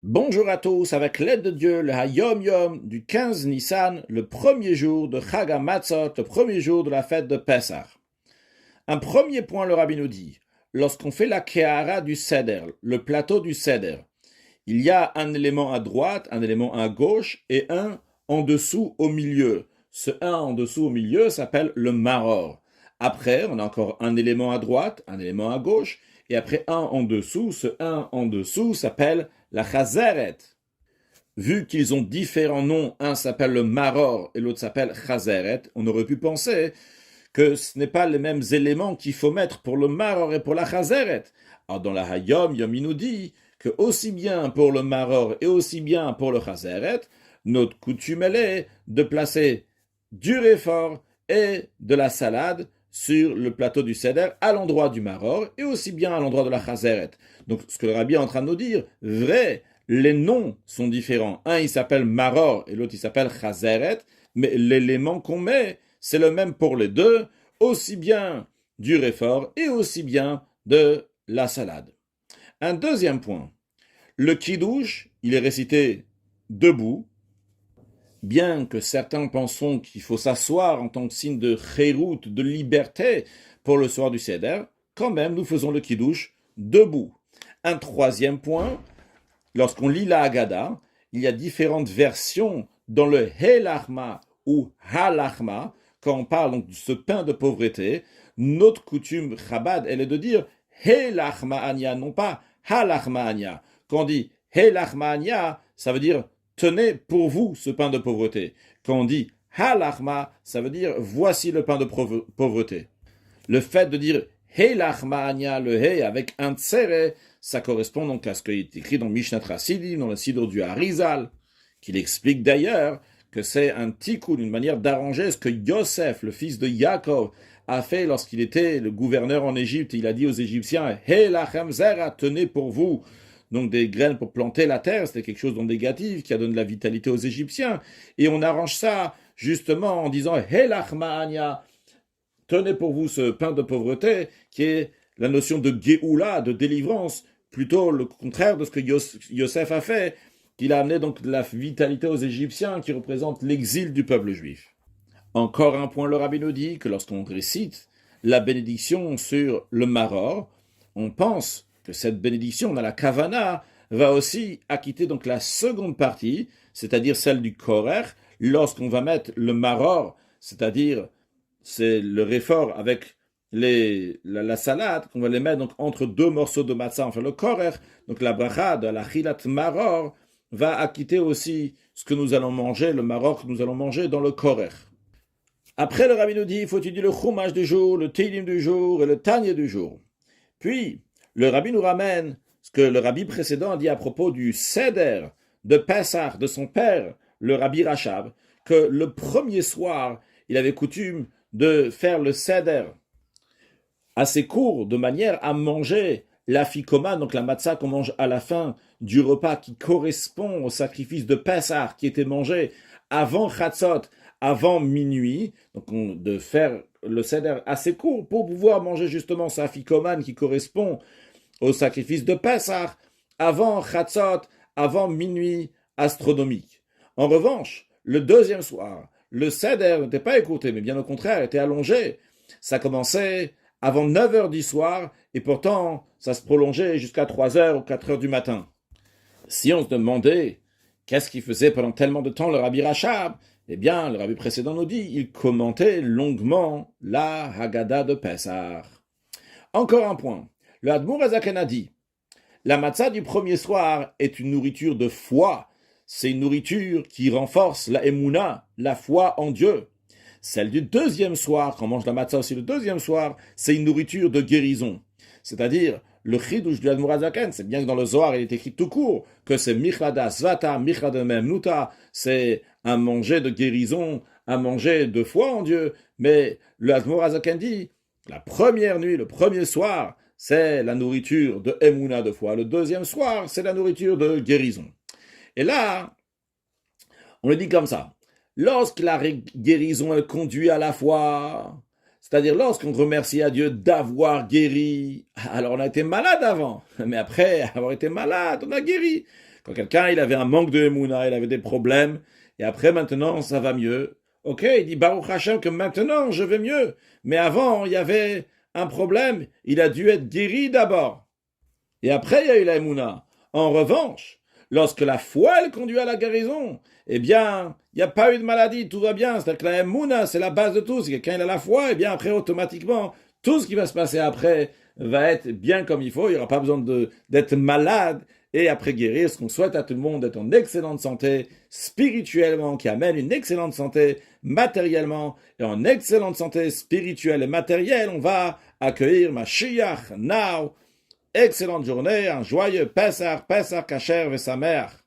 Bonjour à tous, avec l'aide de Dieu, le Hayom Yom du 15 Nissan, le premier jour de Chag HaMatzot, le premier jour de la fête de Pessah. Un premier point, le Rabbi nous dit, lorsqu'on fait la Kehara du Seder, le plateau du Seder, il y a un élément à droite, un élément à gauche et un en dessous au milieu. Ce un en dessous au milieu s'appelle le Maror. Après, on a encore un élément à droite, un élément à gauche, et après un en dessous, ce un en dessous s'appelle la Chazeret. Vu qu'ils ont différents noms, un s'appelle le Maror et l'autre s'appelle Chazeret, on aurait pu penser que ce n'est pas les mêmes éléments qu'il faut mettre pour le Maror et pour la Chazeret. Alors dans la Hayom, Yom il nous dit que aussi bien pour le Maror et aussi bien pour le Chazeret, notre coutume elle est de placer du réfort et de la salade sur le plateau du Seder à l'endroit du Maror et aussi bien à l'endroit de la Chazeret. Donc ce que le Rabbi est en train de nous dire, vrai, les noms sont différents. Un il s'appelle Maror et l'autre il s'appelle Chazeret, mais l'élément qu'on met, c'est le même pour les deux, aussi bien du réfort et aussi bien de la salade. Un deuxième point, le kiddush, il est récité debout, bien que certains penseront qu'il faut s'asseoir en tant que signe de chérout, de liberté pour le soir du Seder, quand même nous faisons le kiddush debout. Un troisième point, lorsqu'on lit la Haggadah, il y a différentes versions dans le Helachma ou Halachma, quand on parle donc de ce pain de pauvreté. Notre coutume Chabad, elle est de dire Helachma Anya, non pas Halachma Anya. Quand on dit Helachma Anya, ça veut dire tenez pour vous ce pain de pauvreté. Quand on dit Halachma, ça veut dire voici le pain de pauvreté. Le fait de dire Helachma Anya, le He avec un tsere, ça correspond donc à ce qui est écrit dans Mishnat Chassidim, dans le Siddur du Harizal, qu'il explique d'ailleurs que c'est un tikkun, une manière d'arranger ce que Yosef, le fils de Yaakov, a fait lorsqu'il était le gouverneur en Égypte. Il a dit aux Égyptiens, Helachem zera, tenez pour vous donc des graines pour planter la terre, c'était quelque chose de négatif qui a donné de la vitalité aux Égyptiens. Et on arrange ça justement en disant Helachma Anya, tenez pour vous ce pain de pauvreté, qui est la notion de Géoula, de délivrance, plutôt le contraire de ce que Yosef a fait, qu'il a amené donc de la vitalité aux Égyptiens, qui représente l'exil du peuple juif. Encore un point, le Rabbi nous dit que lorsqu'on récite la bénédiction sur le Maror, on pense que cette bénédiction dans la Kavana va aussi acquitter donc la seconde partie, c'est-à-dire celle du Korer, lorsqu'on va mettre le Maror, c'est-à-dire c'est le réfort avec la salade, qu'on va les mettre donc entre deux morceaux de matzah, enfin le korer, donc la bracha de la chilat maror va acquitter aussi ce que nous allons manger, le maror que nous allons manger dans le korer. Après, le Rabbi nous dit, il faut étudier le chumash du jour, le teilim du jour et le tanya du jour. Puis, le Rabbi nous ramène ce que le Rabbi précédent a dit à propos du Seder de Pessah, de son père, le Rabbi Rachab, que le premier soir, il avait coutume de faire le Seder assez court, de manière à manger l'afikoman, donc la matzah qu'on mange à la fin du repas qui correspond au sacrifice de Pessah qui était mangé avant Chatzot, avant minuit, donc de faire le seder assez court pour pouvoir manger justement ce afikoman qui correspond au sacrifice de Pessah avant Chatzot, avant minuit astronomique. En revanche, le deuxième soir, le seder n'était pas écourté, mais bien au contraire, était allongé. Ça commençait avant 9 heures du soir, et pourtant, ça se prolongeait jusqu'à 3 heures ou 4 heures du matin. Si on se demandait qu'est-ce qu'il faisait pendant tellement de temps le Rabbi Rachab, eh bien, le Rabbi précédent nous dit, il commentait longuement la Haggadah de Pessah. Encore un point. Le Admour Azaken a dit, la matzah du premier soir est une nourriture de foi. C'est une nourriture qui renforce la émouna, la foi en Dieu. Celle du deuxième soir, quand on mange la matzah aussi le deuxième soir, c'est une nourriture de guérison. C'est-à-dire, le chidouche du Admour Azaken, c'est bien que dans le Zohar, il est écrit tout court, que c'est michlada svata, michlada memnuta, c'est un manger de guérison, un manger de foi en Dieu. Mais le Admour Azaken dit, la première nuit, le premier soir, c'est la nourriture de émouna de foi. Le deuxième soir, c'est la nourriture de guérison. Et là, on le dit comme ça. Lorsque la guérison elle conduit à la foi, c'est-à-dire lorsqu'on remercie à Dieu d'avoir guéri, alors on a été malade avant, mais après avoir été malade, on a guéri. Quand quelqu'un, il avait un manque de Emouna, il avait des problèmes, et après, maintenant, ça va mieux. Ok, il dit Baruch Hashem que maintenant, je vais mieux. Mais avant, il y avait un problème, il a dû être guéri d'abord. Et après, il y a eu la Emouna. En revanche, lorsque la foi, elle conduit à la guérison, eh bien, il n'y a pas eu de maladie, tout va bien. C'est-à-dire que la Emouna, c'est la base de tout. Si quelqu'un il a la foi, eh bien, après, automatiquement, tout ce qui va se passer après va être bien comme il faut. Il n'y aura pas besoin d'être malade et après guérir. Ce qu'on souhaite à tout le monde d'être en excellente santé spirituellement, qui amène une excellente santé matériellement, et en excellente santé spirituelle et matérielle, on va accueillir Mashiach now. Excellente journée, un joyeux Pessah, Pessah Kasher et sa mère.